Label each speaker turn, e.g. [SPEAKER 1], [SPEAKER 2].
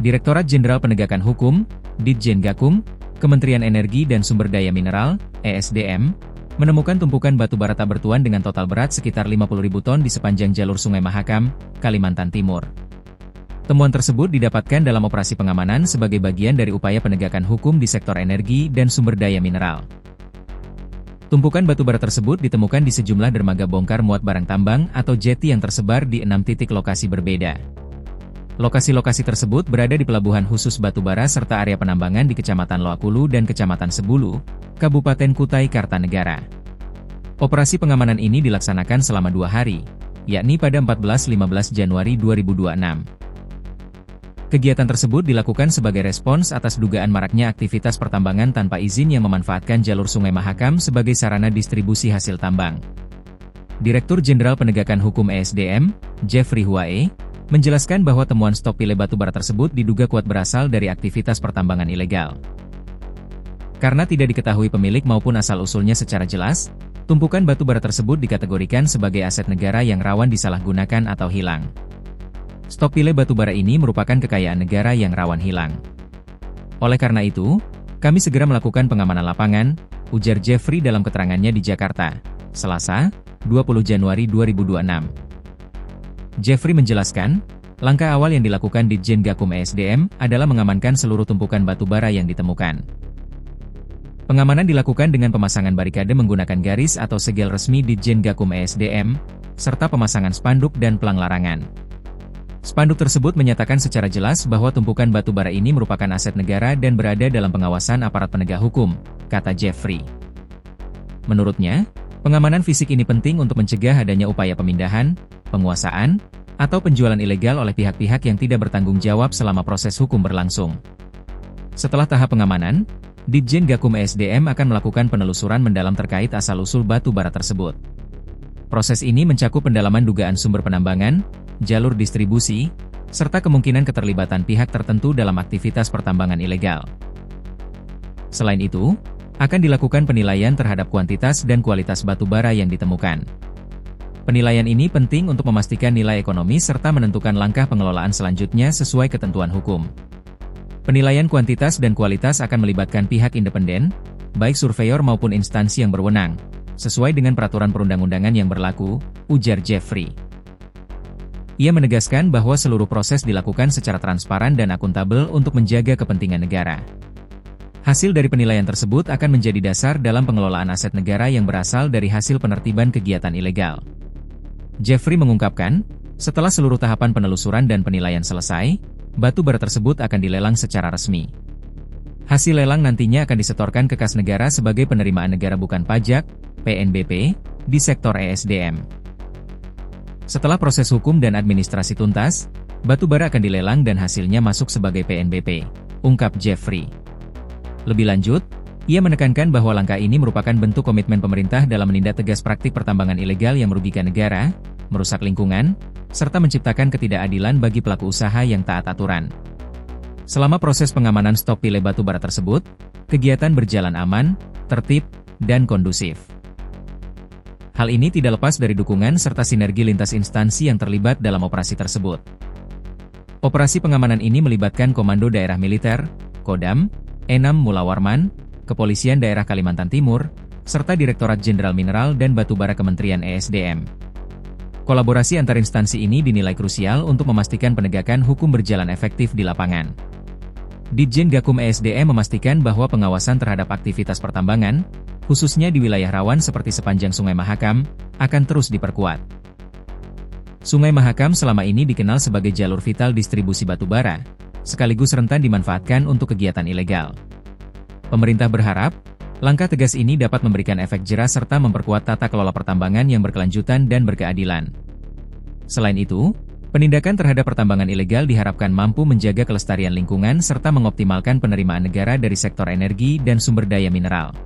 [SPEAKER 1] Direktorat Jenderal Penegakan Hukum, Ditjen Gakum, Kementerian Energi dan Sumber Daya Mineral, ESDM, menemukan tumpukan batu bara tak bertuan dengan total berat sekitar 50.000 ton di sepanjang jalur Sungai Mahakam, Kalimantan Timur. Temuan tersebut didapatkan dalam operasi pengamanan sebagai bagian dari upaya penegakan hukum di sektor energi dan sumber daya mineral. Tumpukan batu bara tersebut ditemukan di sejumlah dermaga bongkar muat barang tambang atau jeti yang tersebar di 6 titik lokasi berbeda. Lokasi-lokasi tersebut berada di pelabuhan khusus batubara serta area penambangan di Kecamatan Loakulu dan Kecamatan Sebulu, Kabupaten Kutai Kartanegara. Operasi pengamanan ini dilaksanakan selama 2 hari, yakni pada 14-15 Januari 2026. Kegiatan tersebut dilakukan sebagai respons atas dugaan maraknya aktivitas pertambangan tanpa izin yang memanfaatkan jalur Sungai Mahakam sebagai sarana distribusi hasil tambang. Direktur Jenderal Penegakan Hukum ESDM, Jeffrey Huae, menjelaskan bahwa temuan stok pile batubara tersebut diduga kuat berasal dari aktivitas pertambangan ilegal. Karena tidak diketahui pemilik maupun asal-usulnya secara jelas, tumpukan batubara tersebut dikategorikan sebagai aset negara yang rawan disalahgunakan atau hilang. Stok pile batubara ini merupakan kekayaan negara yang rawan hilang. Oleh karena itu, kami segera melakukan pengamanan lapangan, ujar Jeffrey dalam keterangannya di Jakarta, Selasa, 20 Januari 2026. Jeffrey menjelaskan, langkah awal yang dilakukan Ditjen Gakum ESDM adalah mengamankan seluruh tumpukan batubara yang ditemukan. Pengamanan dilakukan dengan pemasangan barikade menggunakan garis atau segel resmi Ditjen Gakum ESDM, serta pemasangan spanduk dan pelang larangan. Spanduk tersebut menyatakan secara jelas bahwa tumpukan batubara ini merupakan aset negara dan berada dalam pengawasan aparat penegak hukum, kata Jeffrey. Menurutnya, pengamanan fisik ini penting untuk mencegah adanya upaya pemindahan, penguasaan, atau penjualan ilegal oleh pihak-pihak yang tidak bertanggung jawab selama proses hukum berlangsung. Setelah tahap pengamanan, Ditjen Gakum ESDM akan melakukan penelusuran mendalam terkait asal-usul batu bara tersebut. Proses ini mencakup pendalaman dugaan sumber penambangan, jalur distribusi, serta kemungkinan keterlibatan pihak tertentu dalam aktivitas pertambangan ilegal. Selain itu, akan dilakukan penilaian terhadap kuantitas dan kualitas batu bara yang ditemukan. Penilaian ini penting untuk memastikan nilai ekonomi serta menentukan langkah pengelolaan selanjutnya sesuai ketentuan hukum. Penilaian kuantitas dan kualitas akan melibatkan pihak independen, baik surveyor maupun instansi yang berwenang, sesuai dengan peraturan perundang-undangan yang berlaku, ujar Jeffrey. Ia menegaskan bahwa seluruh proses dilakukan secara transparan dan akuntabel untuk menjaga kepentingan negara. Hasil dari penilaian tersebut akan menjadi dasar dalam pengelolaan aset negara yang berasal dari hasil penertiban kegiatan ilegal. Jeffrey mengungkapkan, setelah seluruh tahapan penelusuran dan penilaian selesai, batu bara tersebut akan dilelang secara resmi. Hasil lelang nantinya akan disetorkan ke kas negara sebagai penerimaan negara bukan pajak, PNBP, di sektor ESDM. Setelah proses hukum dan administrasi tuntas, batu bara akan dilelang dan hasilnya masuk sebagai PNBP, ungkap Jeffrey. Lebih lanjut, ia menekankan bahwa langkah ini merupakan bentuk komitmen pemerintah dalam menindak tegas praktik pertambangan ilegal yang merugikan negara, merusak lingkungan, serta menciptakan ketidakadilan bagi pelaku usaha yang taat aturan. Selama proses pengamanan stok pile batu bara tersebut, kegiatan berjalan aman, tertib, dan kondusif. Hal ini tidak lepas dari dukungan serta sinergi lintas instansi yang terlibat dalam operasi tersebut. Operasi pengamanan ini melibatkan Komando Daerah Militer, Kodam, Enam Mula Warman, Kepolisian Daerah Kalimantan Timur, serta Direktorat Jenderal Mineral dan Batubara Kementerian ESDM. Kolaborasi antar instansi ini dinilai krusial untuk memastikan penegakan hukum berjalan efektif di lapangan. Ditjen Gakum ESDM memastikan bahwa pengawasan terhadap aktivitas pertambangan, khususnya di wilayah rawan seperti sepanjang Sungai Mahakam, akan terus diperkuat. Sungai Mahakam selama ini dikenal sebagai jalur vital distribusi batubara, sekaligus rentan dimanfaatkan untuk kegiatan ilegal. Pemerintah berharap, langkah tegas ini dapat memberikan efek jera serta memperkuat tata kelola pertambangan yang berkelanjutan dan berkeadilan. Selain itu, penindakan terhadap pertambangan ilegal diharapkan mampu menjaga kelestarian lingkungan serta mengoptimalkan penerimaan negara dari sektor energi dan sumber daya mineral.